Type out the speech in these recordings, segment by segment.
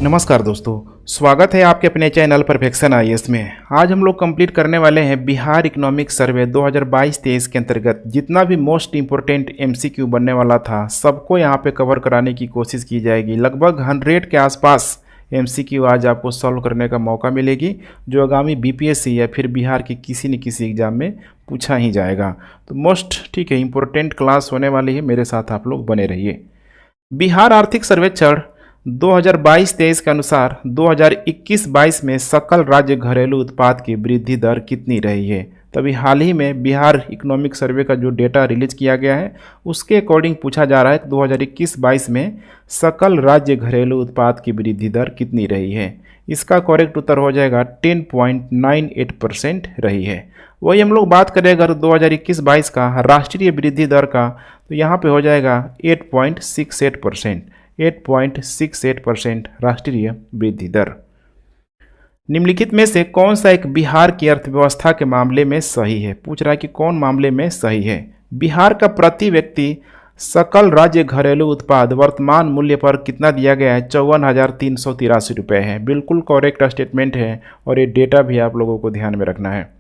नमस्कार दोस्तों, स्वागत है आपके अपने चैनल परफेक्शन आईएएस में। आज हम लोग कंप्लीट करने वाले हैं बिहार इकोनॉमिक सर्वे 2022-23 के अंतर्गत जितना भी मोस्ट इम्पोर्टेंट एमसीक्यू बनने वाला था सबको यहां पे कवर कराने की कोशिश की जाएगी। लगभग 100 के आसपास एमसीक्यू आज आपको सॉल्व करने का मौका मिलेगी, जो आगामी बीपीएससी या फिर बिहार के किसी न किसी एग्जाम में पूछा ही जाएगा। तो मोस्ट इम्पोर्टेंट क्लास होने वाली है, मेरे साथ आप लोग बने रहिए। बिहार आर्थिक सर्वेक्षण 2022-23 के अनुसार 2021-22 में सकल राज्य घरेलू उत्पाद की वृद्धि दर कितनी रही है। तभी हाल ही में बिहार इकोनॉमिक सर्वे का जो डेटा रिलीज किया गया है उसके अकॉर्डिंग पूछा जा रहा है कि 2021-22 में सकल राज्य घरेलू उत्पाद की वृद्धि दर कितनी रही है। इसका करेक्ट उत्तर हो जाएगा 10.98% रही है। वही हम लोग बात करें अगर 2021-22 का राष्ट्रीय वृद्धि दर का, तो यहाँ पे हो जाएगा 8.68% राष्ट्रीय वृद्धि दर। निम्नलिखित में से कौन सा एक बिहार की अर्थव्यवस्था के मामले में सही है। पूछ रहा है कि कौन मामले में सही है। बिहार का प्रति व्यक्ति सकल राज्य घरेलू उत्पाद वर्तमान मूल्य पर कितना दिया गया है, 54,383 रुपये है। बिल्कुल करेक्ट स्टेटमेंट है और ये डेटा भी आप लोगों को ध्यान में रखना है।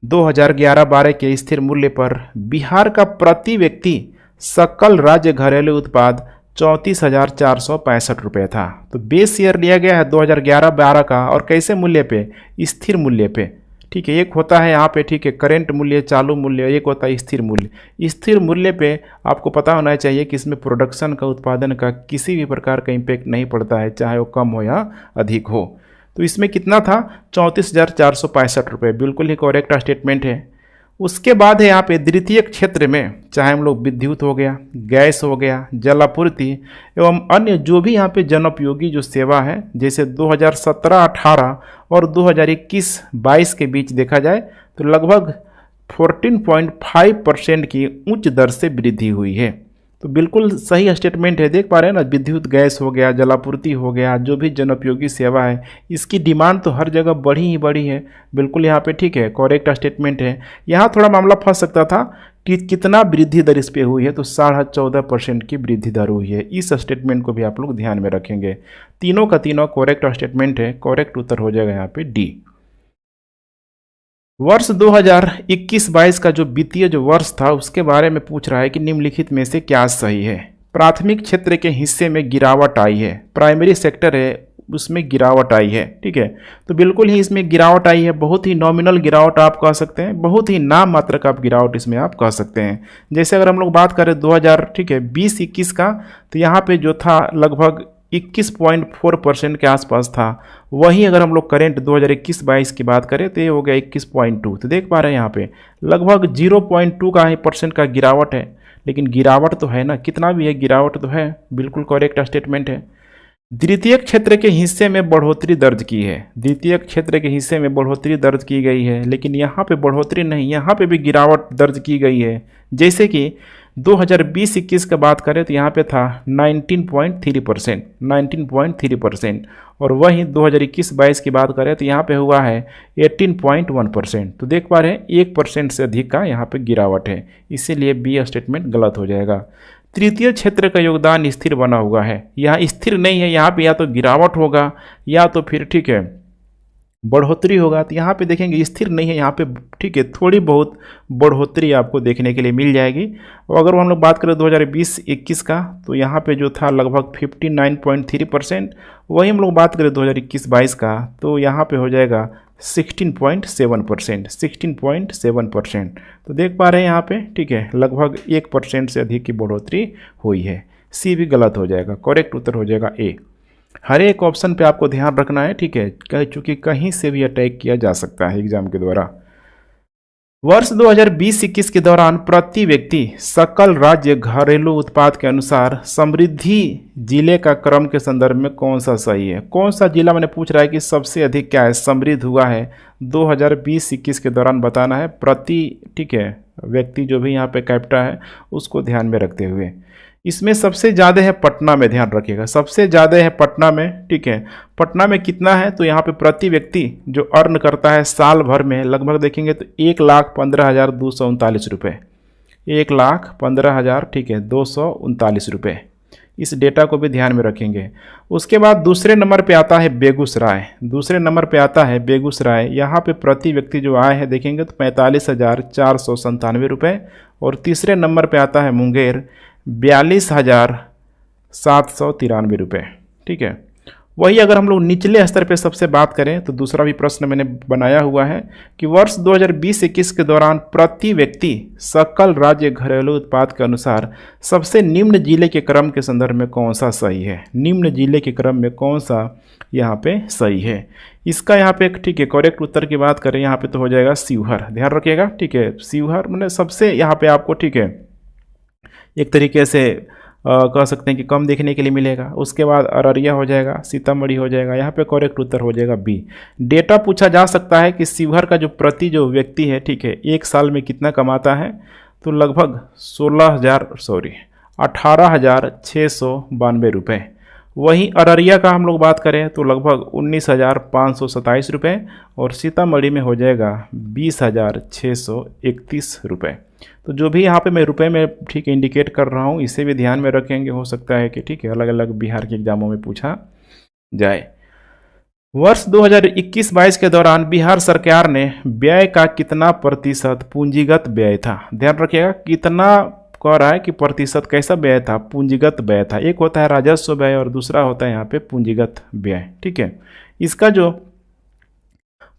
2011-12 के स्थिर मूल्य पर बिहार का प्रति व्यक्ति सकल राज्य घरेलू उत्पाद 34,465 रुपये था। तो बेस ईयर लिया गया है 2011-12 का, और कैसे मूल्य पे, स्थिर मूल्य पे। ठीक है, एक होता है यहाँ पे करेंट मूल्य, चालू मूल्य, एक होता है स्थिर मूल्य। स्थिर मूल्य पे आपको पता होना चाहिए कि इसमें प्रोडक्शन का, उत्पादन का किसी भी प्रकार का इम्पैक्ट नहीं पड़ता है, चाहे वो कम हो या अधिक हो। तो इसमें कितना था, 34,465 रुपये। बिल्कुल ही करेक्ट स्टेटमेंट है। उसके बाद है यहाँ पे द्वितीयक क्षेत्र में, चाहे हम लोग विद्युत हो गया, गैस हो गया, जलापूर्ति एवं अन्य जो भी यहाँ पे जनोपयोगी जो सेवा है, जैसे 2017-18 और 2021-22 के बीच देखा जाए तो लगभग 14.5% की उच्च दर से वृद्धि हुई है। तो बिल्कुल सही स्टेटमेंट है। देख पा रहे हैं ना, विद्युत, गैस हो गया, जलापूर्ति हो गया, जो भी जनोपयोगी सेवा है, इसकी डिमांड तो हर जगह बढ़ी ही बढ़ी है। बिल्कुल यहाँ पे करेक्ट स्टेटमेंट है। यहाँ थोड़ा मामला फंस सकता था कि कितना वृद्धि दर इस पे हुई है, तो 14.5% की वृद्धि दर हुई है। इस स्टेटमेंट को भी आप लोग ध्यान में रखेंगे। तीनों का तीनों करेक्ट स्टेटमेंट है। करेक्ट उत्तर हो जाएगा यहाँ पे डी। वर्ष 2021-22 का जो वित्तीय जो वर्ष था उसके बारे में पूछ रहा है कि निम्नलिखित में से क्या सही है। प्राथमिक क्षेत्र के हिस्से में गिरावट आई है, प्राइमरी सेक्टर है उसमें गिरावट आई है। ठीक है, तो बिल्कुल ही इसमें गिरावट आई है। बहुत ही नॉमिनल गिरावट आप कह सकते हैं, बहुत ही नाम मात्र का आप गिरावट इसमें आप कह सकते हैं। जैसे अगर हम लोग बात करें 2020-21 का, तो यहाँ पे जो था लगभग 21.4% के आसपास था। वहीं अगर हम लोग करेंट 2021-22 की बात करें तो ये हो गया 21.2। तो देख पा रहे हैं यहाँ पे लगभग 0.2 का ही % का गिरावट है। लेकिन गिरावट तो है ना, कितना भी है गिरावट तो है। बिल्कुल करेक्ट स्टेटमेंट है। द्वितीय क्षेत्र के हिस्से में बढ़ोतरी दर्ज की है। द्वितीय क्षेत्र के हिस्से में बढ़ोतरी दर्ज की गई है, लेकिन यहाँ पे बढ़ोतरी नहीं, यहाँ पे भी गिरावट दर्ज की गई है। जैसे कि 2020-21 का बात करें तो यहाँ पे था 19.3%, और वहीं 2021-22 की बात करें तो यहाँ पे हुआ है 18.1%। तो देख पा रहे हैं 1% से अधिक का यहाँ पे गिरावट है, इसीलिए बी स्टेटमेंट गलत हो जाएगा। तृतीय क्षेत्र का योगदान स्थिर बना हुआ है, यहाँ स्थिर नहीं है, यहाँ पे या तो गिरावट होगा या तो फिर बढ़ोतरी होगा। तो यहाँ पे देखेंगे स्थिर नहीं है, यहाँ पे थोड़ी बहुत बढ़ोतरी आपको देखने के लिए मिल जाएगी। और अगर हम लोग बात करें 2020-21 का, तो यहाँ पे जो था लगभग 59.3%। वही हम लोग बात करें 2021-22 का, तो यहाँ पे हो जाएगा 16.7%। तो देख पा रहे हैं यहाँ पे लगभग 1% से अधिक की बढ़ोतरी हुई है। सी भी गलत हो जाएगा। करेक्ट उत्तर हो जाएगा ए। हर एक ऑप्शन पे आपको ध्यान रखना है, चूँकि कहीं से भी अटैक किया जा सकता है एग्जाम के द्वारा। वर्ष 2020-21 के दौरान प्रति व्यक्ति सकल राज्य घरेलू उत्पाद के अनुसार समृद्धि जिले का क्रम के संदर्भ में कौन सा सही है। कौन सा जिला मैंने पूछ रहा है कि सबसे अधिक क्या है, समृद्ध हुआ है 2020-21 के दौरान बताना है प्रति व्यक्ति जो भी यहाँ पे कैपिटा है उसको ध्यान में रखते हुए। इसमें सबसे ज़्यादा है पटना में, ध्यान रखिएगा सबसे ज़्यादा है पटना में। पटना में कितना है, तो यहाँ पे प्रति व्यक्ति जो अर्न करता है साल भर में लगभग देखेंगे तो 1,15,239 रुपये। 1,15,000 239 रुपये। इस डेटा को भी ध्यान में रखेंगे। उसके बाद दूसरे नंबर पे आता है बेगूसराय। दूसरे नंबर पे आता है बेगूसराय। यहाँ पे प्रति व्यक्ति जो आय है देखेंगे तो 45,497 रुपये। और तीसरे नंबर पे आता है मुंगेर, 42,793 रुपये। ठीक है, वही अगर हम लोग निचले स्तर पे सबसे बात करें तो दूसरा भी प्रश्न मैंने बनाया हुआ है कि वर्ष 2020-21 के दौरान प्रति व्यक्ति सकल राज्य घरेलू उत्पाद के अनुसार सबसे निम्न जिले के क्रम के संदर्भ में कौन सा सही है। निम्न जिले के क्रम में कौन सा यहाँ पे सही है। इसका यहाँ पे ठीक है करेक्ट उत्तर की बात करें यहाँ पे तो हो जाएगा शिवहर। ध्यान रखिएगा, ठीक है, शिवहर मैंने सबसे यहाँ पे आपको ठीक है एक तरीके से कह सकते हैं कि कम देखने के लिए मिलेगा। उसके बाद अररिया हो जाएगा, सीतामढ़ी हो जाएगा। यहाँ पे करेक्ट उत्तर हो जाएगा बी। डेटा पूछा जा सकता है कि शिवहर का जो व्यक्ति है ठीक है एक साल में कितना कमाता है, तो लगभग 18,692 रुपये। वहीं अररिया का हम लोग बात करें तो लगभग 19,527 रुपये। और सीतामढ़ी में हो जाएगा 20,631 रुपये। तो जो भी यहाँ पे मैं रुपए में ठीक है इंडिकेट कर रहा हूँ इसे भी ध्यान में रखेंगे। हो सकता है कि ठीक है अलग अलग बिहार के एग्जामों में पूछा जाए। वर्ष 2021-22 के दौरान बिहार सरकार ने व्यय का कितना प्रतिशत पूंजीगत व्यय था। ध्यान रखिएगा, कितना कह रहा है कि प्रतिशत कैसा व्यय था, पूंजीगत व्यय था। एक होता है राजस्व व्यय और दूसरा होता है यहाँ पे पूंजीगत व्यय। ठीक है, इसका जो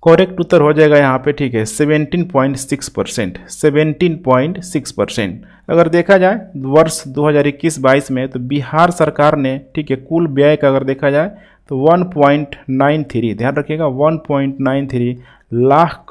करेक्ट उत्तर हो जाएगा यहाँ पे ठीक है 17.6%। 17.6%। अगर देखा जाए वर्ष 2021-22 में तो बिहार सरकार ने ठीक है कुल व्यय का अगर देखा जाए तो 1.93, ध्यान रखिएगा 1.93 लाख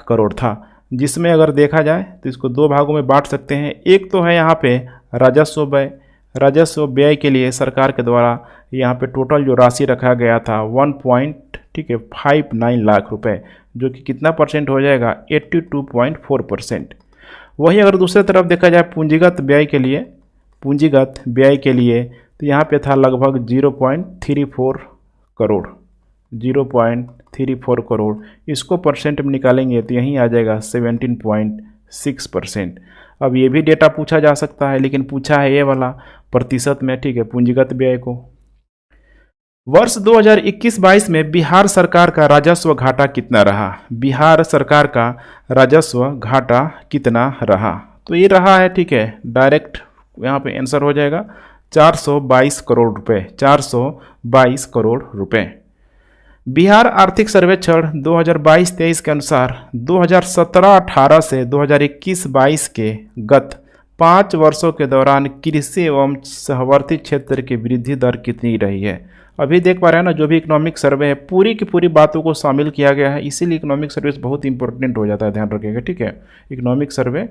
करोड़ था। जिसमें अगर देखा जाए तो इसको दो भागों में बांट सकते हैं। एक तो है यहाँ पे राजस्व व्यय। राजस्व व्यय के लिए सरकार के द्वारा यहाँ पे टोटल जो राशि रखा गया था 1.59 लाख रुपए, जो कि कितना परसेंट हो जाएगा 82.4%। वही अगर दूसरी तरफ देखा जाए पूंजीगत व्यय के लिए तो यहाँ पे था लगभग 0.34 करोड़। 0.34 करोड़, इसको परसेंट में निकालेंगे तो यहीं आ जाएगा 17.6%। अब ये भी डेटा पूछा जा सकता है, लेकिन पूछा है ये वाला प्रतिशत में ठीक है पूंजीगत व्यय को। वर्ष 2021-22 में बिहार सरकार का राजस्व घाटा कितना रहा। बिहार सरकार का राजस्व घाटा कितना रहा, तो ये रहा है ठीक है डायरेक्ट यहाँ पे आंसर हो जाएगा 422 करोड़ रुपए। 422 करोड़ रुपए। बिहार आर्थिक सर्वेक्षण 2022-23 के अनुसार 2017-18 से 2021-22 के गत 5 वर्षों के दौरान कृषि एवं सहवर्ती क्षेत्र की वृद्धि दर कितनी रही है। अभी देख पा रहे हैं ना, जो भी इकोनॉमिक सर्वे है पूरी की पूरी बातों को शामिल किया गया है, इसीलिए इकोनॉमिक सर्वे बहुत इंपॉर्टेंट हो जाता है। ध्यान रखिएगा, ठीक है। इकोनॉमिक सर्वे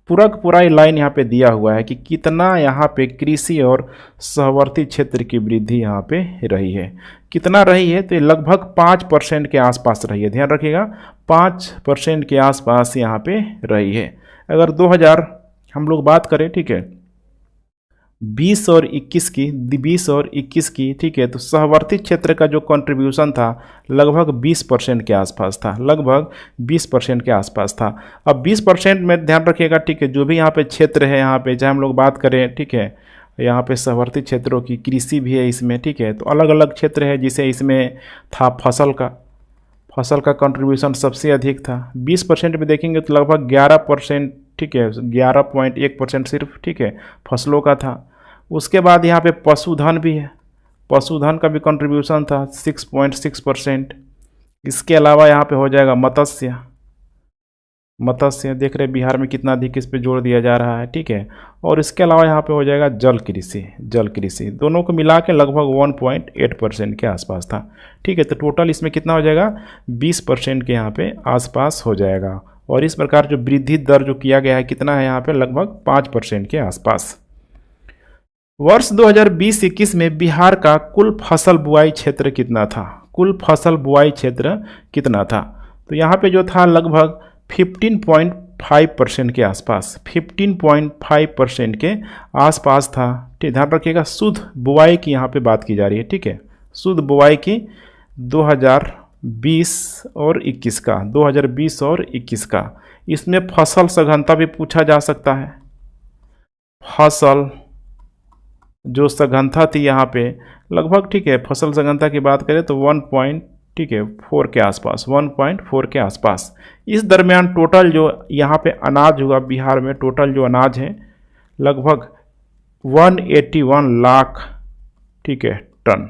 पूरा का पूरा लाइन यहाँ पे दिया हुआ है कि कितना यहाँ पे कृषि और सहवर्ती क्षेत्र की वृद्धि यहाँ पे रही है, कितना रही है, तो ये लगभग 5% के आसपास रही है। ध्यान रखिएगा 5% के आसपास यहाँ पे रही है। अगर 2000 हम लोग बात करें ठीक है 20 और 21 की ठीक है, तो सहवर्ती क्षेत्र का जो कंट्रीब्यूशन था लगभग 20% के आसपास था। लगभग 20% के आसपास था। अब 20% में ध्यान रखिएगा ठीक है, जो भी यहाँ पे क्षेत्र है, यहाँ पे चाहे हम लोग बात करें ठीक है, यहाँ पे सहवर्ती क्षेत्रों की कृषि भी है इसमें ठीक है, तो अलग अलग क्षेत्र है। जिसे इसमें था फसल का कंट्रीब्यूशन सबसे अधिक था। 20% में देखेंगे तो लगभग 11% ठीक है, 11.1% सिर्फ ठीक है फसलों का था। उसके बाद यहाँ पे पशुधन भी है, पशुधन का भी कंट्रीब्यूशन था 6.6%। इसके अलावा यहाँ पे हो जाएगा मत्स्य देख रहे बिहार में कितना अधिक इस पे जोर दिया जा रहा है ठीक है। और इसके अलावा यहाँ पे हो जाएगा जल कृषि दोनों को मिला के लगभग 1.8% के आसपास था ठीक है। तो टोटल इसमें कितना हो जाएगा 20% के यहाँ पे आसपास हो जाएगा। और इस प्रकार जो वृद्धि दर जो किया गया है कितना है यहाँ पे लगभग 5% के आसपास। वर्ष 2020-21 में बिहार का कुल फसल बुआई क्षेत्र कितना था। कुल फसल बुआई क्षेत्र कितना था, तो यहाँ पे जो था लगभग 15.5% के आसपास, 15.5% के आसपास था। ठीक, ध्यान रखिएगा शुद्ध बुआई की यहाँ पे बात की जा रही है ठीक है, शुद्ध बुआई की 2020 और 21 का, 2020 और 21 का। इसमें फसल सघनता भी पूछा जा सकता है, फसल जो सघनता थी यहाँ पे लगभग, ठीक है, फसल सघनता की बात करें तो 1.4 के आसपास, 1.4 के आसपास। इस दरमियान टोटल जो यहाँ पे अनाज हुआ बिहार में, टोटल जो अनाज है लगभग 181 लाख, ठीक है, टन,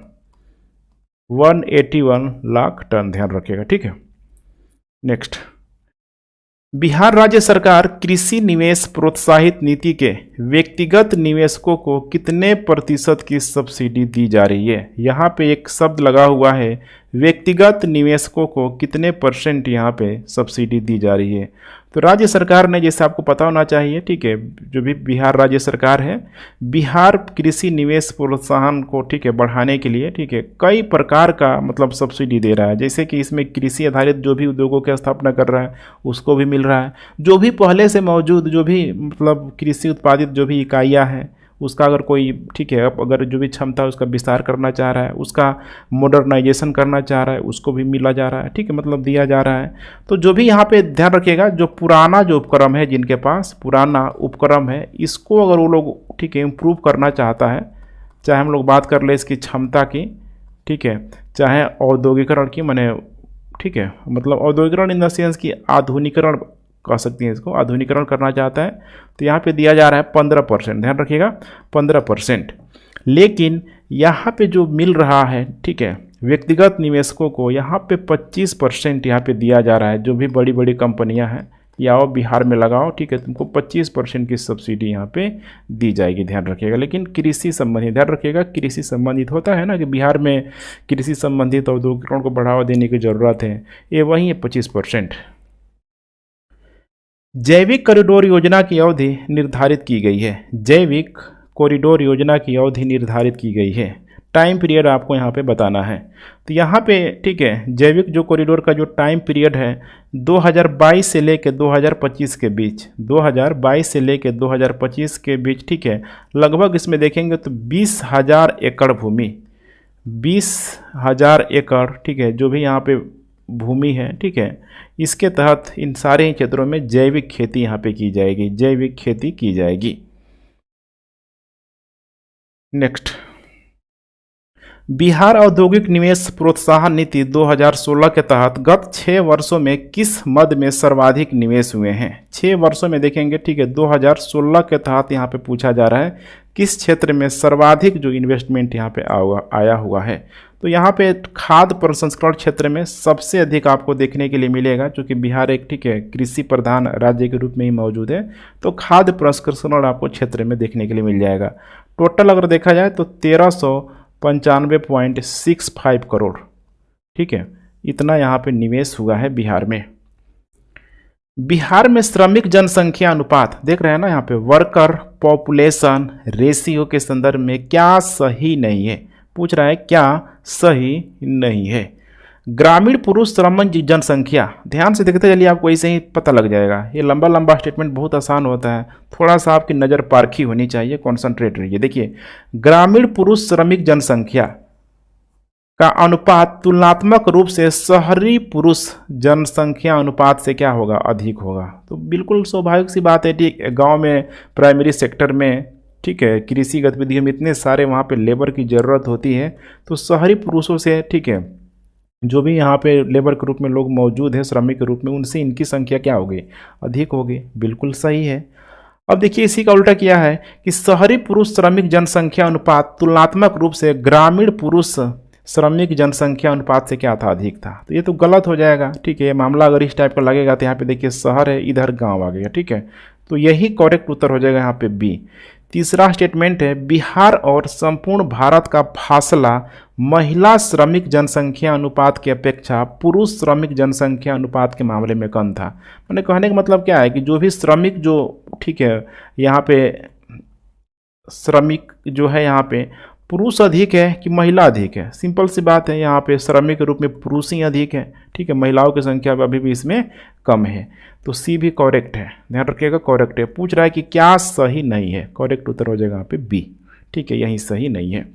181 लाख टन, ध्यान रखिएगा, ठीक है। नेक्स्ट, बिहार राज्य सरकार कृषि निवेश प्रोत्साहित नीति के व्यक्तिगत निवेशकों को कितने प्रतिशत की सब्सिडी दी जा रही है? यहाँ पे एक शब्द लगा हुआ है, व्यक्तिगत निवेशकों को कितने % यहाँ पे सब्सिडी दी जा रही है। तो राज्य सरकार ने, जैसे आपको पता होना चाहिए, ठीक है, जो भी बिहार राज्य सरकार है, बिहार कृषि निवेश प्रोत्साहन को, ठीक है, बढ़ाने के लिए, ठीक है, कई प्रकार का मतलब सब्सिडी दे रहा है। जैसे कि इसमें कृषि आधारित जो भी उद्योगों की स्थापना कर रहा है उसको भी मिल रहा है, जो भी पहले से मौजूद जो भी मतलब कृषि उत्पादित जो भी इकाइयाँ हैं उसका अगर कोई, ठीक है, अगर जो भी क्षमता है उसका विस्तार करना चाह रहा है, उसका मॉडर्नाइजेशन करना चाह रहा है, उसको भी मिला जा रहा है, ठीक है, मतलब दिया जा रहा है। तो जो भी यहाँ पे ध्यान रखिएगा, जो पुराना जो उपक्रम है, जिनके पास पुराना उपक्रम है, इसको अगर वो लोग, ठीक है, इम्प्रूव करना चाहता है, चाहे हम लोग बात कर ले इसकी क्षमता की, ठीक है, चाहे औद्योगिकरण की, माने, ठीक है, मतलब औद्योगिकरण इन द सेंस की आधुनिकरण कह सकती हैं इसको, आधुनिकरण करना चाहता है, तो यहाँ पे दिया जा रहा है 15%, ध्यान रखिएगा 15%। लेकिन यहाँ पे जो मिल रहा है, ठीक है, व्यक्तिगत निवेशकों को यहाँ पे 25% यहाँ पे दिया जा रहा है। जो भी बड़ी बड़ी कंपनियाँ हैं, या आओ बिहार में लगाओ, ठीक है, तुमको 25% की सब्सिडी यहाँ पे दी जाएगी, ध्यान रखिएगा। लेकिन कृषि संबंधित, ध्यान रखिएगा, कृषि संबंधित होता है ना कि बिहार में कृषि संबंधित औद्योगिकरण को बढ़ावा देने की ज़रूरत है, ये वही है 25%। जैविक कॉरिडोर योजना की अवधि निर्धारित की गई है। जैविक कॉरिडोर योजना की अवधि निर्धारित की गई है, टाइम पीरियड आपको यहाँ पे बताना है। तो यहाँ पे, ठीक है, जैविक जो कॉरिडोर का जो टाइम पीरियड है 2022 से लेकर 2025 के बीच, 2022 से लेकर 2025 के बीच, ठीक है, लगभग इसमें देखेंगे तो 20,000 एकड़ भूमि, 20,000 एकड़, ठीक है, जो भी यहाँ पे भूमि है, ठीक है, इसके तहत इन सारे क्षेत्रों में जैविक खेती यहाँ पे की जाएगी, जैविक खेती की जाएगी। नेक्स्ट, बिहार औद्योगिक निवेश प्रोत्साहन नीति 2016 के तहत गत 6 वर्षों में किस मद में सर्वाधिक निवेश हुए हैं? 6 वर्षों में देखेंगे, ठीक है, 2016 के तहत यहाँ पे पूछा जा रहा है किस क्षेत्र में सर्वाधिक जो इन्वेस्टमेंट यहाँ पे आया हुआ है। तो यहाँ पे खाद्य प्रसंस्करण क्षेत्र में सबसे अधिक आपको देखने के लिए मिलेगा, क्योंकि बिहार एक, ठीक है, कृषि प्रधान राज्य के रूप में ही मौजूद है, तो खाद्य प्रसंस्करण आपको क्षेत्र में देखने के लिए मिल जाएगा। टोटल अगर देखा जाए तो 1395.65 करोड़, ठीक है, इतना यहाँ पे निवेश हुआ है बिहार में। बिहार में श्रमिक जनसंख्या अनुपात देख रहे हैं ना, यहाँ पे वर्कर पॉपुलेशन रेशियो के संदर्भ में क्या सही नहीं है, पूछ रहा है क्या सही नहीं है। ग्रामीण पुरुष श्रमिक जनसंख्या, ध्यान से देखते चलिए, आपको ऐसे ही पता लग जाएगा। ये लंबा लंबा स्टेटमेंट बहुत आसान होता है, थोड़ा सा आपकी नज़र पारखी होनी चाहिए, कॉन्सेंट्रेट रहिए। देखिए, ग्रामीण पुरुष श्रमिक जनसंख्या का अनुपात तुलनात्मक रूप से शहरी पुरुष जनसंख्या अनुपात से क्या होगा, अधिक होगा। तो बिल्कुल स्वाभाविक सी बात है, ठीक, गांव में प्राइमरी सेक्टर में, ठीक है, कृषि गतिविधियों में इतने सारे वहाँ पे लेबर की ज़रूरत होती है, तो शहरी पुरुषों से, ठीक है, जो भी यहाँ पे लेबर के रूप में लोग मौजूद हैं, श्रमिक के रूप में, उनसे इनकी संख्या क्या होगी, अधिक होगी। बिल्कुल सही है। अब देखिए, इसी का उल्टा किया है कि शहरी पुरुष श्रमिक जनसंख्या अनुपात तुलनात्मक रूप से ग्रामीण पुरुष श्रमिक जनसंख्या अनुपात से क्या था, अधिक था। तो ये तो गलत हो जाएगा, ठीक है। ये मामला अगर इस टाइप का लगेगा तो यहाँ पे देखिए शहर है, इधर गांव आ गया, ठीक है। तो यही करेक्ट उत्तर हो जाएगा यहाँ पे बी। तीसरा स्टेटमेंट है, बिहार और संपूर्ण भारत का फासला महिला श्रमिक जनसंख्या अनुपात की अपेक्षा पुरुष श्रमिक जनसंख्या अनुपात के मामले में कम था। मैंने कहने का मतलब क्या है कि जो भी श्रमिक जो, ठीक है, यहाँ पे श्रमिक जो है, यहाँ पे पुरुष अधिक है कि महिला अधिक है, सिंपल सी बात है। यहाँ पे श्रमिक के रूप में पुरुष ही अधिक है, ठीक है, महिलाओं की संख्या अभी भी इसमें कम है। तो सी भी करेक्ट है, ध्यान रखिएगा, करेक्ट है। पूछ रहा है कि क्या सही नहीं है, करेक्ट उत्तर हो जाएगा यहाँ पे बी, ठीक है, यही सही नहीं है।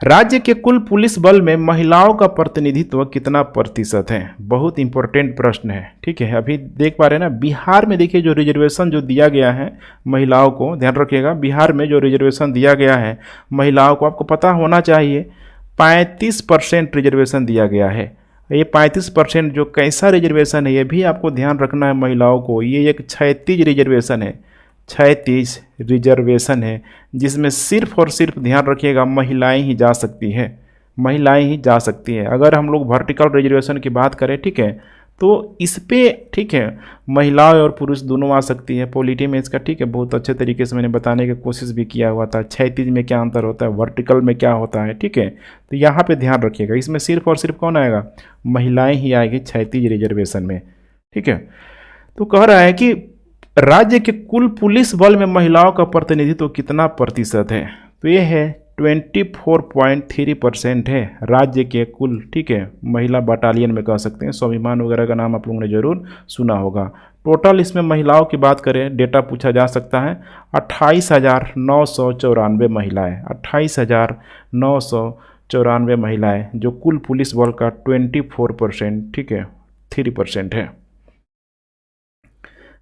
राज्य के कुल पुलिस बल में महिलाओं का प्रतिनिधित्व कितना प्रतिशत है? बहुत इंपॉर्टेंट प्रश्न है। ठीक है, अभी देख पा रहे हैं ना, बिहार में देखिए जो रिजर्वेशन जो दिया गया है महिलाओं को, ध्यान रखिएगा, बिहार में जो रिजर्वेशन दिया गया है महिलाओं को, आपको पता होना चाहिए 35% रिजर्वेशन दिया गया है। ये 35% जो कैसा रिजर्वेशन है ये भी आपको ध्यान रखना है महिलाओं को। ये एक 36 रिजर्वेशन है, 36 रिजर्वेशन है, जिसमें सिर्फ और सिर्फ ध्यान रखिएगा महिलाएं ही जा सकती हैं, महिलाएं ही जा सकती हैं। अगर हम लोग वर्टिकल रिजर्वेशन की बात करें, ठीक है, तो इस पे ठीक है महिलाएं और पुरुष दोनों आ सकती है पॉलिटी में इसका। ठीक है, बहुत अच्छे तरीके से मैंने बताने की कोशिश भी किया हुआ था, 36 में क्या अंतर होता है, वर्टिकल में क्या होता है। ठीक है, तो यहाँ पे ध्यान रखिएगा, इसमें सिर्फ और सिर्फ कौन आएगा, महिलाएं ही आएगी 36 रिजर्वेशन में। ठीक है, तो कह रहा है कि राज्य के कुल पुलिस बल में महिलाओं का प्रतिनिधित्व कितना प्रतिशत है? तो ये है 24.3% है राज्य के कुल, ठीक है, महिला बटालियन में कह सकते हैं। स्वाभिमान वगैरह का नाम आप लोगों ने जरूर सुना होगा। टोटल इसमें महिलाओं की बात करें, डेटा पूछा जा सकता है, 28,994 महिलाएं, 28,994 महिलाएं, जो कुल पुलिस बल का 24%, ठीक है, 3% है।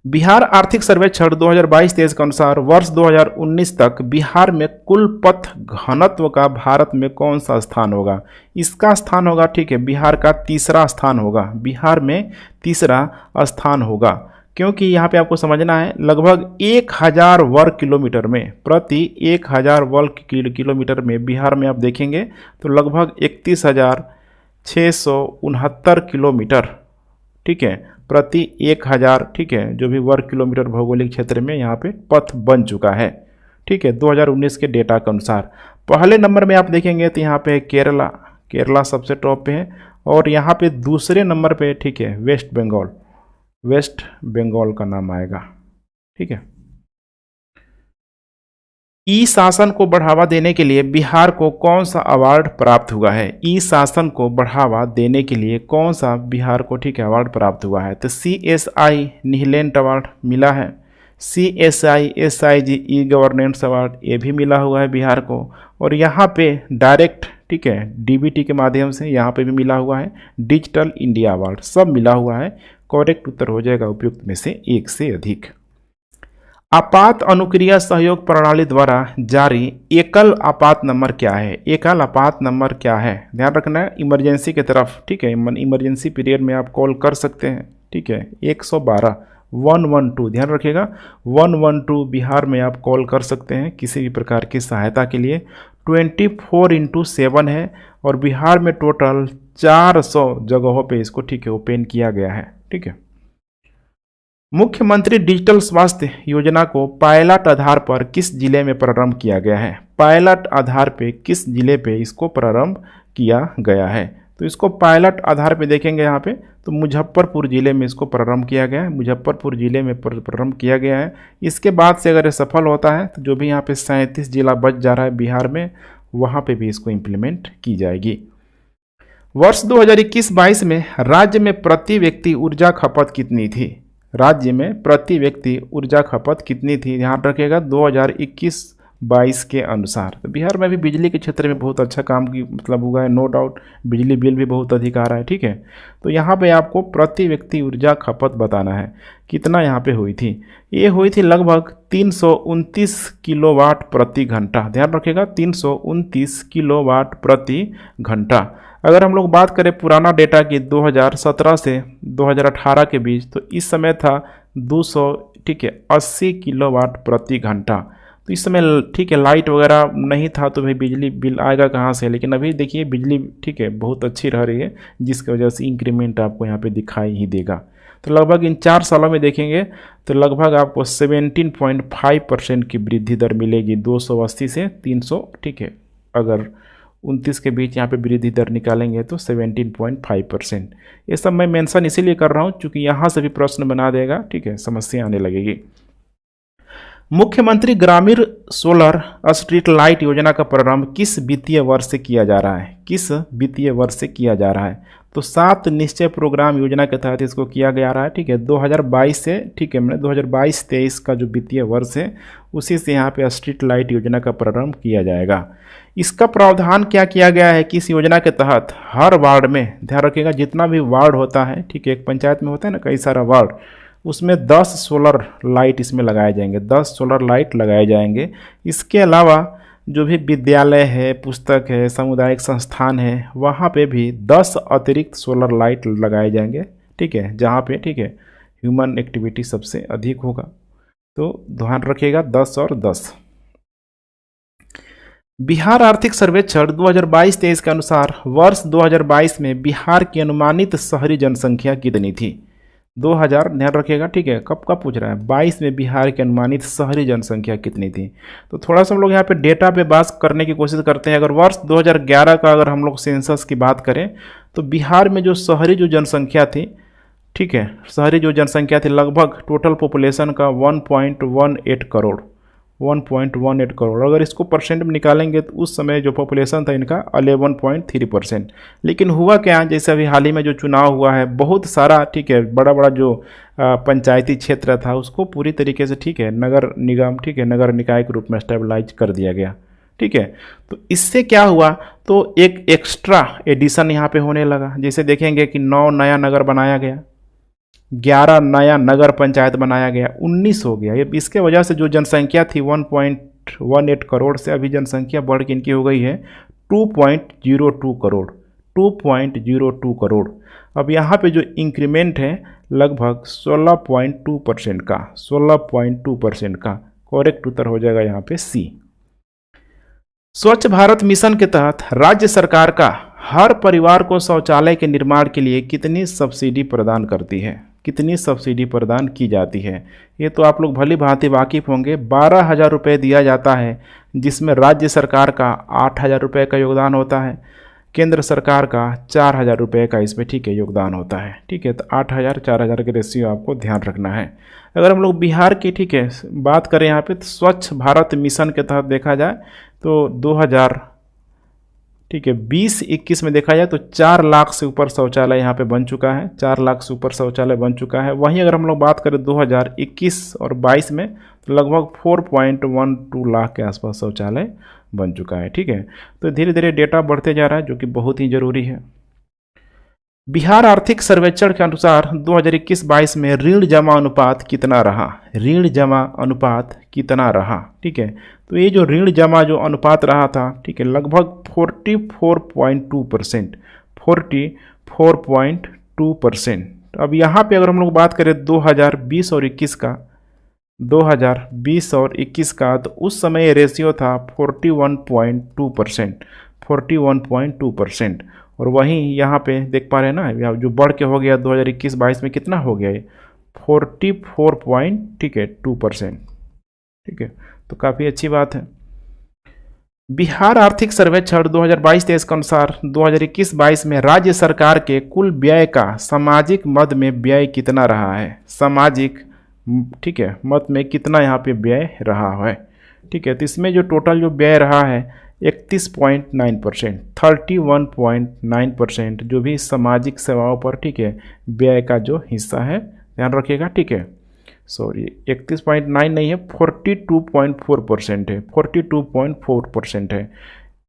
बिहार आर्थिक सर्वेक्षण 2022-23 के अनुसार वर्ष 2019 तक बिहार में कुल पथ घनत्व का भारत में कौन सा स्थान होगा? इसका स्थान होगा, ठीक है, बिहार का तीसरा स्थान होगा, बिहार में तीसरा स्थान होगा। क्योंकि यहाँ पे आपको समझना है, लगभग 1000 वर्ग किलोमीटर में, प्रति 1000 वर्ग किलोमीटर में बिहार में आप देखेंगे तो लगभग 31,669 किलोमीटर, ठीक है, प्रति 1000, ठीक है, जो भी वर्ग किलोमीटर भौगोलिक क्षेत्र में यहाँ पे पथ बन चुका है। ठीक है, 2019 के डेटा के अनुसार। पहले नंबर में आप देखेंगे तो यहाँ पे केरला, केरला सबसे टॉप पे है, और यहाँ पे दूसरे नंबर पे, ठीक है, वेस्ट बंगाल, वेस्ट बंगाल का नाम आएगा। ठीक है, ई शासन को बढ़ावा देने के लिए बिहार को कौन सा अवार्ड प्राप्त हुआ है? ई शासन को बढ़ावा देने के लिए कौन सा बिहार को, ठीक है, अवार्ड प्राप्त हुआ है? तो CSI नीलैंड अवार्ड मिला है, CSI SIG e governance award ये भी मिला हुआ है बिहार को, और यहाँ पे डायरेक्ट, ठीक है, DBT के माध्यम से यहाँ पे भी मिला हुआ है डिजिटल इंडिया अवार्ड, सब मिला हुआ है। करेक्ट उत्तर हो जाएगा उपयुक्त में से एक से अधिक। आपात अनुक्रिया सहयोग प्रणाली द्वारा जारी एकल आपात नंबर क्या है? एकल आपात नंबर क्या है? ध्यान रखना है इमरजेंसी की तरफ, ठीक है, इमरजेंसी पीरियड में आप कॉल कर सकते हैं। ठीक है, 112 112, ध्यान रखिएगा 112 बिहार में आप कॉल कर सकते हैं किसी भी प्रकार की सहायता के लिए। 24/7 है, और बिहार में टोटल 400 जगहों पे इसको, ठीक है, ओपन किया गया है। ठीक है, मुख्यमंत्री डिजिटल स्वास्थ्य योजना को पायलट आधार पर किस जिले में प्रारंभ किया गया है? पायलट आधार पे किस जिले पे इसको प्रारंभ किया गया है? तो इसको पायलट आधार पे देखेंगे यहाँ पे, तो मुजफ्फरपुर जिले में इसको प्रारंभ किया गया है, मुजफ्फरपुर जिले में प्रारंभ किया गया है। इसके बाद से अगर ये सफल होता है तो जो भी यहाँ पे 37 जिला बच जा रहा है बिहार में, वहाँ पे भी इसको इम्प्लीमेंट की जाएगी। वर्ष 2021-22 में राज्य में प्रति व्यक्ति ऊर्जा खपत कितनी थी? राज्य में प्रति व्यक्ति ऊर्जा खपत कितनी थी? ध्यान रखिएगा 2021-22 के अनुसार। तो बिहार में भी बिजली के क्षेत्र में बहुत अच्छा काम की मतलब हुआ है, नो डाउट, बिजली बिल भी बहुत अधिक आ रहा है। ठीक है, तो यहाँ पे आपको प्रति व्यक्ति ऊर्जा खपत बताना है, कितना यहाँ पे हुई थी? ये हुई थी लगभग 329 किलोवाट प्रति घंटा। ध्यान रखिएगा 329 किलोवाट प्रति घंटा। अगर हम लोग बात करें पुराना डेटा की 2017 से 2018 के बीच, तो इस समय था 200, ठीक है, 80 किलोवाट प्रति घंटा। तो इस समय, ठीक है, लाइट वगैरह नहीं था तो भाई बिजली बिल आएगा कहाँ से? लेकिन अभी देखिए बिजली, ठीक है, बहुत अच्छी रह रही है, जिसकी वजह से इंक्रीमेंट आपको यहाँ पे दिखाई ही देगा। तो लगभग इन 4 सालों में देखेंगे तो लगभग आपको 17.5% की वृद्धि दर मिलेगी, 280 से 300, ठीक है, अगर 29 के बीच यहाँ पे वृद्धि दर निकालेंगे तो 17.5%। ये सब मैं मेंशन इसीलिए कर रहा हूँ क्योंकि यहाँ से भी प्रश्न बना देगा, ठीक है, समस्या आने लगेगी। मुख्यमंत्री ग्रामीण सोलर स्ट्रीट लाइट योजना का प्रारंभ किस वित्तीय वर्ष से किया जा रहा है? किस वित्तीय वर्ष से किया जा रहा है? तो 7 निश्चय प्रोग्राम योजना के तहत इसको किया जा रहा है। ठीक है, 2022 से, ठीक है, मैंने 2022-23 का जो वित्तीय वर्ष है उसी से यहाँ पे स्ट्रीट लाइट योजना का प्रारंभ किया जाएगा। इसका प्रावधान क्या किया गया है कि इस योजना के तहत हर वार्ड में, ध्यान रखिएगा, जितना भी वार्ड होता है, ठीक है, एक पंचायत में होता है ना कई सारा वार्ड, उसमें 10 सोलर लाइट इसमें लगाए जाएंगे, 10 सोलर लाइट लगाए जाएंगे। इसके अलावा जो भी विद्यालय है, पुस्तक है, सामुदायिक संस्थान है, वहाँ पे भी 10 अतिरिक्त सोलर लाइट लगाए जाएंगे। ठीक है, जहाँ पे, ठीक है, ह्यूमन एक्टिविटी सबसे अधिक होगा। तो ध्यान रखिएगा 10 और 10। बिहार आर्थिक सर्वेक्षण 2022-23 के अनुसार वर्ष 2022 में बिहार की अनुमानित शहरी जनसंख्या कितनी थी? 2000, ध्यान रखिएगा, ठीक है, कब का पूछ रहा है, 22 में बिहार की अनुमानित शहरी जनसंख्या कितनी थी? तो थोड़ा सा हम लोग यहाँ पे डेटा पे बात करने की कोशिश करते हैं। अगर वर्ष 2011 का अगर हम लोग सेंसस की बात करें तो बिहार में जो शहरी जो जनसंख्या थी, ठीक है, शहरी जो जनसंख्या थी लगभग टोटल पॉपुलेशन का 1.18 करोड़, 1.18 करोड़। अगर इसको परसेंट में निकालेंगे तो उस समय जो पॉपुलेशन था इनका 11.3%। लेकिन हुआ क्या, जैसे अभी हाल ही में जो चुनाव हुआ है, बहुत सारा, ठीक है, बड़ा बड़ा जो पंचायती क्षेत्र था उसको पूरी तरीके से, ठीक है, नगर निगम, ठीक है, नगर निकाय के रूप में स्टेबलाइज कर दिया गया। ठीक है, तो इससे क्या हुआ, तो एक एक्स्ट्रा एडिशन यहाँ पे होने लगा। जैसे देखेंगे कि 9 नया नगर बनाया गया, 11 नया नगर पंचायत बनाया गया, 19 हो गया। ये इसके वजह से जो जनसंख्या थी 1.18 करोड़ से अभी जनसंख्या बढ़ के इनकी हो गई है 2.02 करोड़, 2.02 करोड़। अब यहाँ पे जो इंक्रीमेंट है लगभग 16.2% का, 16.2% का। करेक्ट उत्तर हो जाएगा यहाँ पे सी। स्वच्छ भारत मिशन के तहत राज्य सरकार का हर परिवार को शौचालय के निर्माण के लिए कितनी सब्सिडी प्रदान करती है? कितनी सब्सिडी प्रदान की जाती है? ये तो आप लोग भली भांति वाकिफ होंगे। 12,000 रुपये दिया जाता है, जिसमें राज्य सरकार का 8,000 रुपये का योगदान होता है, केंद्र सरकार का 4,000 रुपये का इसमें, ठीक है, योगदान होता है। ठीक है, तो 8,000 4,000 के रेशियो आपको ध्यान रखना है। अगर हम लोग बिहार की, ठीक है, बात करें यहाँ पे, तो स्वच्छ भारत मिशन के तहत देखा जाए तो 2000, ठीक है, 20-21 में देखा जाए तो 4 लाख से ऊपर शौचालय यहाँ पे बन चुका है, 4 लाख से ऊपर शौचालय बन चुका है। वहीं अगर हम लोग बात करें 2021 और 22 में तो लगभग 4.12 लाख के आसपास शौचालय बन चुका है। ठीक है, तो धीरे धीरे डेटा बढ़ते जा रहा है, जो कि बहुत ही ज़रूरी है। बिहार आर्थिक सर्वेक्षण के अनुसार 2021-22 में ऋण जमा अनुपात कितना रहा? ऋण जमा अनुपात कितना रहा? ठीक है, तो ये जो ऋण जमा जो अनुपात रहा था, ठीक है, लगभग 44.2%, 44.2%। अब यहाँ पे अगर हम लोग बात करें 2020 और 21 का, 2020 और 21 का, तो उस समय रेशियो था 41.2%, 41.2%। और वहीं यहाँ पे देख पा रहे हैं ना, जो बढ़ के हो गया 2021-22 में कितना हो गया ये 44.2%। ठीक है, तो काफ़ी अच्छी बात है। बिहार आर्थिक सर्वेक्षण 2022-23 के अनुसार 2021-22 में राज्य सरकार के कुल व्यय का सामाजिक मद में व्यय कितना रहा है? सामाजिक, ठीक है, मद में कितना यहाँ पे व्यय रहा है? ठीक है, तो इसमें जो टोटल जो व्यय रहा है 31.9%, 31.9% जो भी सामाजिक सेवाओं पर, ठीक है, व्यय का जो हिस्सा है, ध्यान रखिएगा। ठीक है, सॉरी, 31.9 नहीं है, 42.4% है, 42.4% है।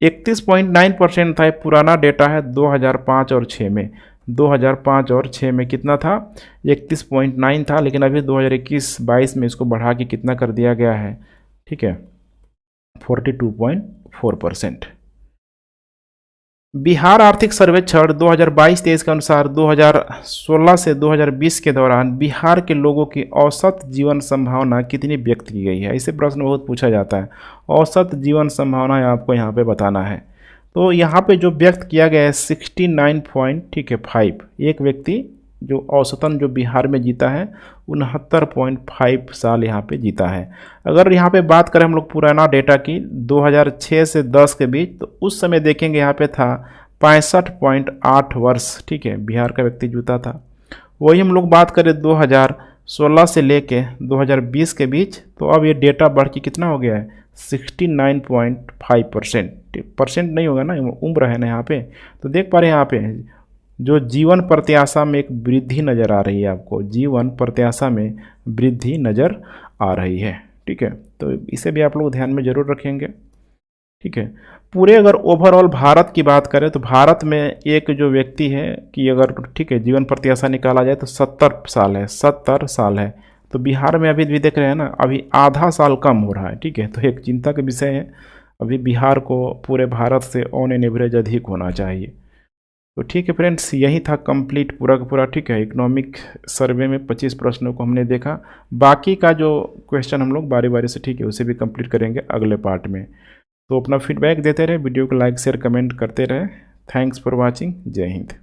31.9% था, पुराना डेटा है 2005 और 6 में, 2005 और 6 में कितना था? 31.9 था, लेकिन अभी 2021-22 में इसको बढ़ा के कितना कर दिया गया है? ठीक है, 42.4%। बिहार आर्थिक सर्वेक्षण 2022-23 के अनुसार 2016 से 2020 के दौरान बिहार के लोगों की औसत जीवन संभावना कितनी व्यक्त की गई है? इसे प्रश्न बहुत पूछा जाता है। औसत जीवन संभावना आपको यहाँ पे बताना है। तो यहाँ पे जो व्यक्त किया गया है 69.5, एक व्यक्ति जो औसतन जो बिहार में जीता है 69.5 साल यहाँ पे जीता है। अगर यहाँ पे बात करें हम लोग पुराना डेटा की 2006 से 10 के बीच, तो उस समय देखेंगे यहाँ पे था 65.8 वर्ष, ठीक है, बिहार का व्यक्ति जीता था। वही हम लोग बात करें 16 से लेके 2020 के बीच, तो अब ये डेटा बढ़ के कितना हो गया है 69.5%। परसेंट नहीं होगा ना, उम्र है ना यहाँ पे। तो देख पा रहे हैं यहाँ पे जो जीवन प्रत्याशा में एक वृद्धि नज़र आ रही है, आपको जीवन प्रत्याशा में वृद्धि नज़र आ रही है। ठीक है, तो इसे भी आप लोग ध्यान में ज़रूर रखेंगे। ठीक है, पूरे अगर ओवरऑल भारत की बात करें तो भारत में एक जो व्यक्ति है कि अगर ठीक है जीवन प्रत्याशा निकाला जाए तो 70 साल है, 70 साल है। तो बिहार में अभी भी देख रहे हैं ना, अभी आधा साल कम हो रहा है। ठीक है, तो एक चिंता का विषय है, अभी बिहार को पूरे भारत से ऑन एन एवरेज अधिक होना चाहिए। तो ठीक है फ्रेंड्स, यही था कंप्लीट पूरा का पूरा। ठीक है, इकोनॉमिक सर्वे में 25 प्रश्नों को हमने देखा। बाकी का जो क्वेश्चन हम लोग बारी बारी से ठीक है उसे भी कंप्लीट करेंगे अगले पार्ट में। तो अपना फीडबैक देते रहे, वीडियो को लाइक शेयर कमेंट करते रहे। Thanks for watching. जय हिंद।